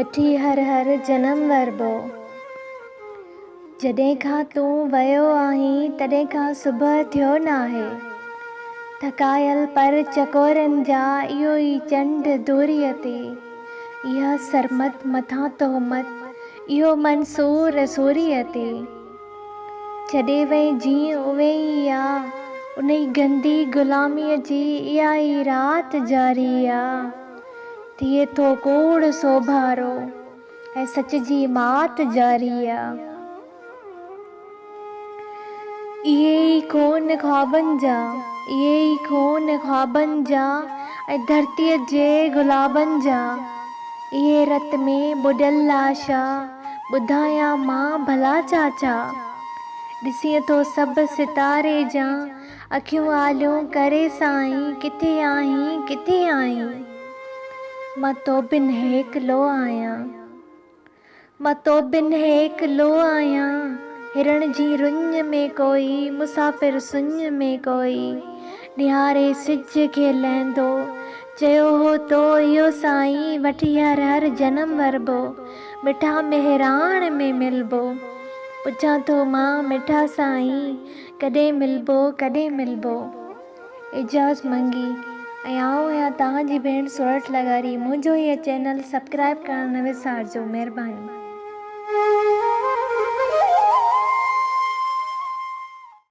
वठी हर हर जनम वरबो। जॾहिं खां तूं वियो आहीं तॾहिं खां सुबुह थियो नाहे। थकायल पर चकोरनि जा इहो ई चंड दूरीअ ते। इहा सरमत मथां तोहमत, इहो मंसूर सूरीअ ते। छॾे वई जीअं उहे ई आ, उन ई गंदी ग़ुलामीअ जी इहा ई राति जारी आ। थिए थो कूड़ सोभारो ऐं सच जी मात जारी आ। इहे ई खून ख्वाबनि जा, इहे ई खून ख्वाबनि जा ऐं धरतीअ जे गुलाबनि जा। इहे रत में बुॾल लाशा, ॿुधायां मां भला चाचा। ॾिसीं थो सभु सितारे जा, अखियूं आलियूं करे साईं, किथे आहीं किथे आहीं। मां तो बिन हेकलो आहियां, मां तो बिन हेकलो आहियां। हिरण जी रुञ में कोई, मुसाफ़िर सुञ में कोई। निहारे सिज खे लहंदो, चयो हो तो इहो साईं, वठी हर हर जनम वरबो। मिठा मेहराण में मिलबो, पुछां थो मां मिठा साईं, कॾहिं मिलबो कॾहिं मिलबो। इजाज़ मंगी ऐं आऊं आहियां तव्हांजी भेण सोरठ लॻारी। मुंहिंजो इहो चैनल सब्सक्राइब करणु न विसारिजो, महिरबानी।